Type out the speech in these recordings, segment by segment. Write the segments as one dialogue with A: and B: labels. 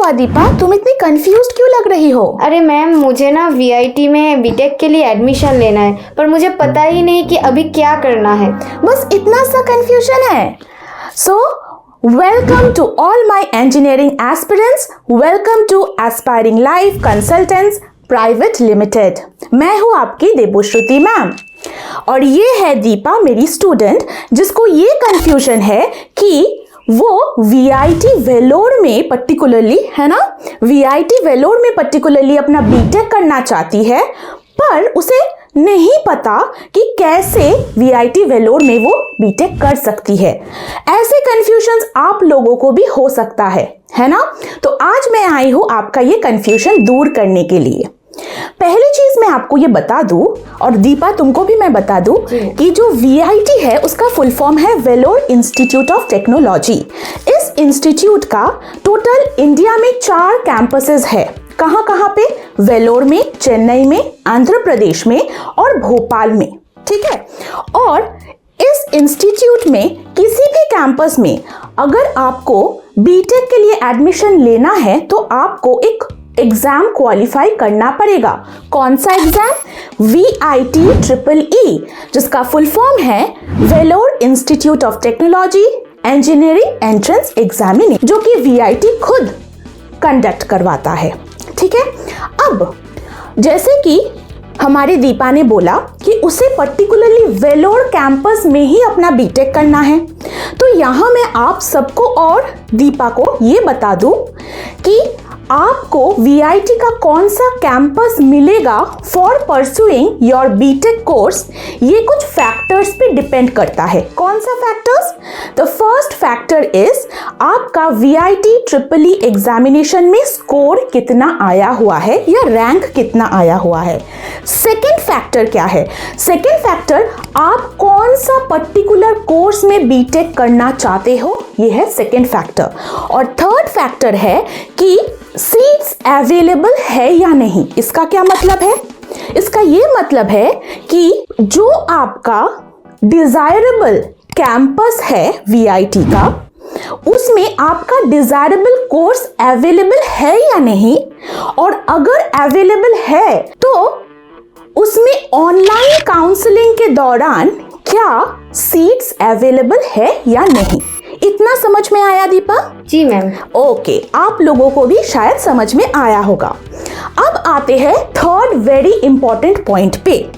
A: हुआ दीपा, तुम इतनी कंफ्यूज्ड क्यों लग रही हो?
B: अरे मैम, मुझे ना वीआईटी में बीटेक के लिए एडमिशन लेना है, पर मुझे पता ही नहीं कि अभी क्या करना है।
A: बस इतना सा कंफ्यूजन है। So welcome to all my engineering aspirants, welcome to aspiring life consultants private limited. मैं हूँ आपकी देबोश्रुति मैम और ये है दीपा, मेरी स्टूडेंट, जिसको ये कंफ्यूजन है कि वो वीआईटी वेलोर में पर्टिकुलरली, है ना, वीआईटी वेलोर में पर्टिकुलरली अपना बीटेक करना चाहती है, पर उसे नहीं पता कि कैसे वीआईटी वेलोर में वो बीटेक कर सकती है। ऐसे कंफ्यूजन्स आप लोगों को भी हो सकता है ना? तो आज मैं आई हूं आपका ये कंफ्यूजन दूर करने के लिए। पहली चीज मैं आपको ये बता दूं, और दीपा तुमको भी मैं बता दूं, कि जो वीआईटी है उसका फुल फॉर्म है वेलोर इंस्टीट्यूट ऑफ टेक्नोलॉजी। इस इंस्टीट्यूट का टोटल इंडिया में 4 कैंपसेस है। कहां कहां पे? वेलोर में, चेन्नई में, आंध्र प्रदेश में और भोपाल में। ठीक है। और इस इंस्टीट्यूट में किसी भी कैंपस में अगर आपको बीटेक के लिए एडमिशन लेना है तो आपको एक एग्जाम क्वालिफाई करना पड़ेगा। कौन सा एग्जाम? VIT-EEE, जिसका फुल फॉर्म है Vellore Institute of Technology Engineering Entrance Examination, जो कि वीआईटी खुद कंडक्ट करवाता है। ठीक है। अब जैसे कि हमारी दीपा ने बोला कि उसे पर्टिकुलरली वेलोर कैंपस में ही अपना बीटेक करना है, तो यहां मैं आप सबको और दीपा को ये बता दूं कि आपको वीआईटी का कौन सा कैंपस मिलेगा for pursuing your BTech course, ये कुछ फैक्टर्स पे डिपेंड करता है। कौन सा factors? The first factor is आपका VIT-EEE एग्जामिनेशन में स्कोर कितना आया हुआ है या रैंक कितना आया हुआ है। सेकेंड फैक्टर क्या है? सेकेंड फैक्टर, आप कौन सा पर्टिकुलर कोर्स में बीटेक करना चाहते हो, ये है सेकेंड फैक्टर। और थर्ड फैक्टर है कि सीट्स अवेलेबल है या नहीं। इसका क्या मतलब है? इसका ये मतलब है कि जो आपका डिजायरेबल कैंपस है वीआईटी का, उसमें आपका डिजायरेबल कोर्स अवेलेबल है या नहीं, और अगर अवेलेबल है तो उसमें ऑनलाइन काउंसलिंग के दौरान क्या सीट्स अवेलेबल है या नहीं। इतना समझ में आया दीपा?
B: जी मैम।
A: ओके, आप लोगों को भी शायद समझ में आया होगा। अब आते हैं थर्ड वेरी इंपॉर्टेंट पॉइंट पे।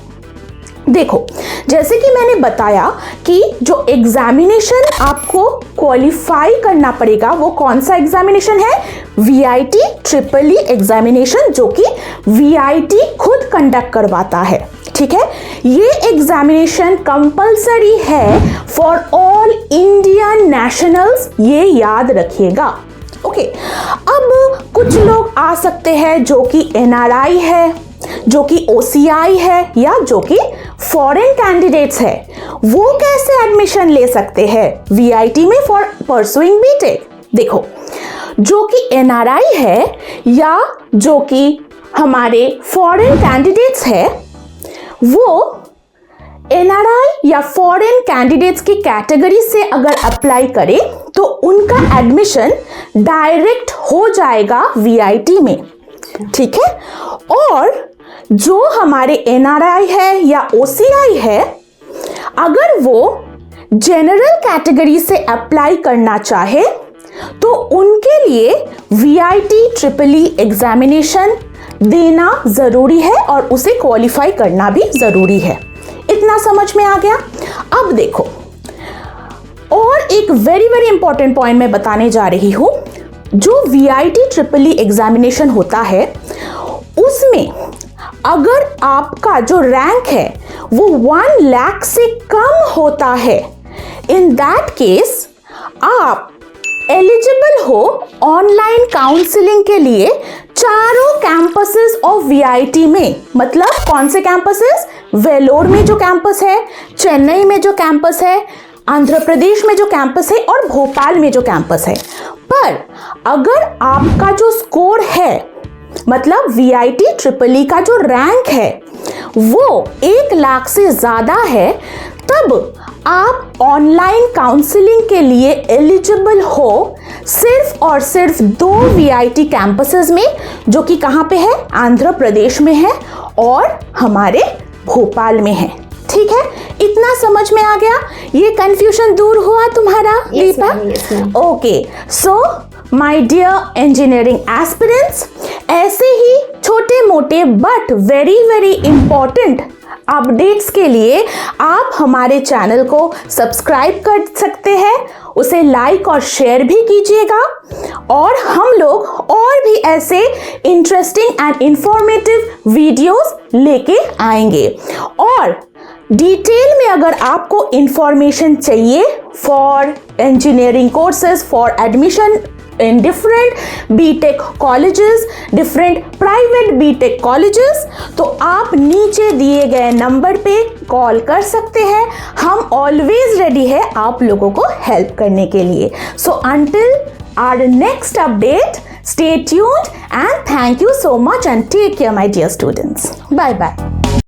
A: देखो, जैसे कि मैंने बताया कि जो एग्जामिनेशन आपको क्वालिफाई करना पड़ेगा वो कौन सा एग्जामिनेशन है? VIT-EEE एग्जामिनेशन, जो कि VIT खुद कंडक्ट करवाता है। ठीक है। ये एग्जामिनेशन कंपलसरी है फॉर ऑल इंडियन नेशनल्स, ये याद रखिएगा। ओके। अब कुछ लोग आ सकते हैं जो कि NRI है, जो कि OCI है, या जो कि फॉरेन कैंडिडेट्स है। वो कैसे एडमिशन ले सकते हैं VIT में फॉर परसुइंग बीटेक? देखो, जो कि NRI है या जो कि हमारे फॉरेन कैंडिडेट्स है, वो NRI या फॉरेन कैंडिडेट्स की कैटेगरी से अगर अप्लाई करे तो उनका एडमिशन डायरेक्ट हो जाएगा VIT में। ठीक है। और जो हमारे NRI है या OCI है, अगर वो जनरल कैटेगरी से अप्लाई करना चाहे तो उनके लिए VIT-EEE एग्जामिनेशन देना जरूरी है और उसे क्वालिफाई करना भी जरूरी है। इतना समझ में आ गया? अब देखो, और एक वेरी वेरी इंपॉर्टेंट पॉइंट मैं बताने जा रही हूं। जो VIT-EEE एग्जामिनेशन होता है उसमें अगर आपका जो रैंक है वो 1 लाख से कम होता है, इन दैट केस आप एलिजिबल हो ऑनलाइन काउंसलिंग के लिए चारों कैंपसेस ऑफ VIT में। मतलब कौन से कैंपसेस? वेलोर में जो कैंपस है, चेन्नई में जो कैंपस है, आंध्र प्रदेश में जो कैंपस है और भोपाल में जो कैंपस है। पर अगर आपका जो स्कोर है, मतलब VIT-EEE का जो रैंक है वो 1 लाख से ज्यादा है, तब आप ऑनलाइन काउंसलिंग के लिए एलिजिबल हो सिर्फ और सिर्फ 2 VIT कैंपसेस में, जो कि कहाँ पे है, आंध्र प्रदेश में है और हमारे भोपाल में है। ठीक है, इतना समझ में आ गया? ये कंफ्यूजन दूर हुआ तुम्हारा Deepa? Okay, so my dear engineering aspirants, ऐसे ही छोटे मोटे but very very important updates के लिए आप हमारे चैनल को सब्सक्राइब कर सकते हैं, उसे लाइक और शेयर भी कीजिएगा, और हम लोग और भी ऐसे इंटरेस्टिंग एंड इंफॉर्मेटिव वीडियोस लेके आएंगे। और डिटेल में अगर आपको इंफॉर्मेशन चाहिए for engineering courses, for admission in different BTech colleges, different private BTech colleges, तो आप नीचे दिए गए नंबर पे कॉल कर सकते हैं। हम ऑलवेज रेडी है आप लोगों को हेल्प करने के लिए। So until our next update, stay tuned and thank you so much and take care my dear students. Bye bye.